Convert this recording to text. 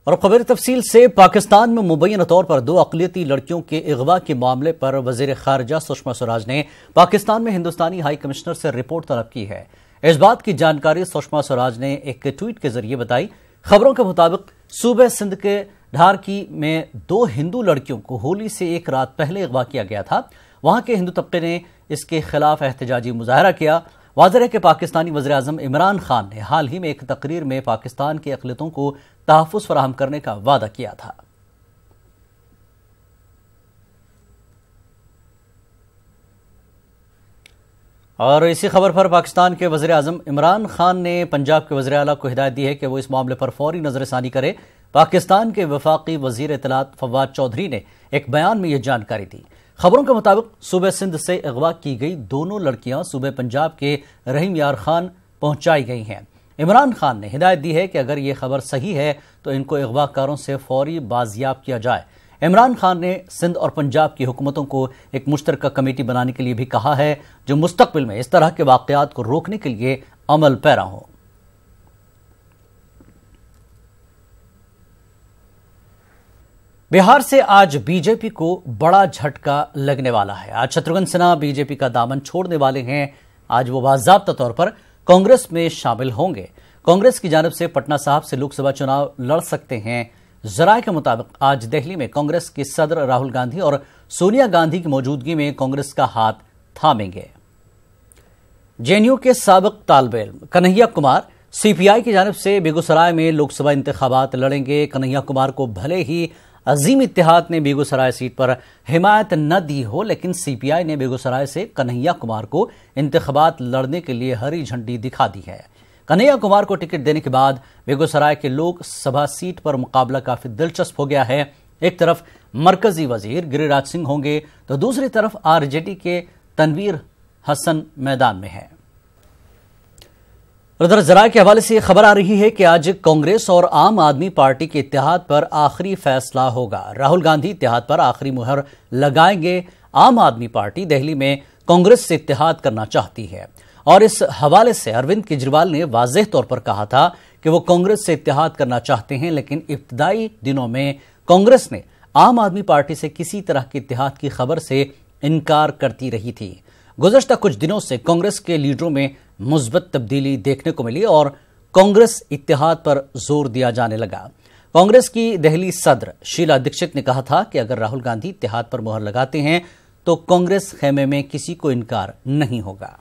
और खबर तफसील से पाकिस्तान में मुबैना तौर पर 2 अक़लियती लड़कियों के अगवा के मामले पर वज़ीर ख़ारिजा सुषमा स्वराज ने पाकिस्तान में हिंदुस्तानी हाई कमिश्नर से रिपोर्ट तलब की है। इस बात की जानकारी सुषमा स्वराज ने एक ट्वीट के जरिए बताई। खबरों के मुताबिक सूबे सिंध के ढारकी में 2 हिंदू लड़कियों को होली से एक रात पहले अगवा किया गया था। वहां के हिंदू तबके ने इसके खिलाफ एहतजाजी मुजाहरा किया। वाज़ेह है कि पाकिस्तानी वज़ीर-ए-आज़म इमरान खान ने हाल ही में एक तकरीर में पाकिस्तान की अक़लियतों को तहफ़्फ़ुज़ फराहम करने का वादा किया था। और इसी खबर पर पाकिस्तान के वज़ीर-ए-आज़म इमरान खान ने पंजाब के वज़ीर आला को हिदायत दी है कि वो इस मामले पर फौरी नज़रसानी करे। पाकिस्तान के वफाकी वज़ीर इत्तलात फवाद चौधरी ने एक बयान में यह जानकारी दी। खबरों के मुताबिक सूबे सिंध से अगवा की गई दोनों लड़कियां सूबे पंजाब के रहीम यार खान पहुंचाई गई हैं। इमरान खान ने हिदायत दी है कि अगर ये खबर सही है तो इनको अगवाकारों से फौरी बाजियाब किया जाए। इमरान खान ने सिंध और पंजाब की हुकूमतों को एक मुश्तरका कमेटी बनाने के लिए भी कहा है जो मुस्तकबिल में इस तरह के वाक़यात को रोकने के लिए अमल पैरा हो। बिहार से आज बीजेपी को बड़ा झटका लगने वाला है। आज शत्रुघ्न सिन्हा बीजेपी का दामन छोड़ने वाले हैं। आज वो बाज़ाब्ता तौर पर कांग्रेस में शामिल होंगे। कांग्रेस की जानिब से पटना साहब से लोकसभा चुनाव लड़ सकते हैं। जराये के मुताबिक आज दिल्ली में कांग्रेस के सदर राहुल गांधी और सोनिया गांधी की मौजूदगी में कांग्रेस का हाथ थामेंगे। जेएनयू के साबिक तालिबे इल्म कन्हैया कुमार सीपीआई की जानिब से बेगूसराय में लोकसभा इंतखाबात लड़ेंगे। कन्हैया कुमार को भले ही अजीम इत्तेहाद ने बेगूसराय सीट पर हिमायत न दी हो, लेकिन सीपीआई ने बेगूसराय से कन्हैया कुमार को इंतखाबात लड़ने के लिए हरी झंडी दिखा दी है। कन्हैया कुमार को टिकट देने के बाद बेगूसराय के लोकसभा सीट पर मुकाबला काफी दिलचस्प हो गया है। एक तरफ मरकजी वजीर गिरिराज सिंह होंगे तो दूसरी तरफ आरजेडी के तनवीर हसन मैदान में है। उधर जराये के हवाले से यह खबर आ रही है कि आज कांग्रेस और आम आदमी पार्टी के इत्तेहाद पर आखिरी फैसला होगा। राहुल गांधी इत्तेहाद पर आखिरी मुहर लगाएंगे। आम आदमी पार्टी दिल्ली में कांग्रेस से इत्तेहाद करना चाहती है और इस हवाले से अरविंद केजरीवाल ने वाज़ेह तौर पर कहा था कि वो कांग्रेस से इत्तेहाद करना चाहते हैं, लेकिन इब्तदाई दिनों में कांग्रेस ने आम आदमी पार्टी से किसी तरह के इत्तेहाद की खबर से इनकार करती रही थी। गुज़श्ता कुछ दिनों से कांग्रेस के लीडरों में मुस्बत तब्दीली देखने को मिली और कांग्रेस इत्तेहाद पर जोर दिया जाने लगा। कांग्रेस की दिल्ली सदर शीला दीक्षित ने कहा था कि अगर राहुल गांधी इत्तेहाद पर मुहर लगाते हैं तो कांग्रेस खेमे में किसी को इनकार नहीं होगा।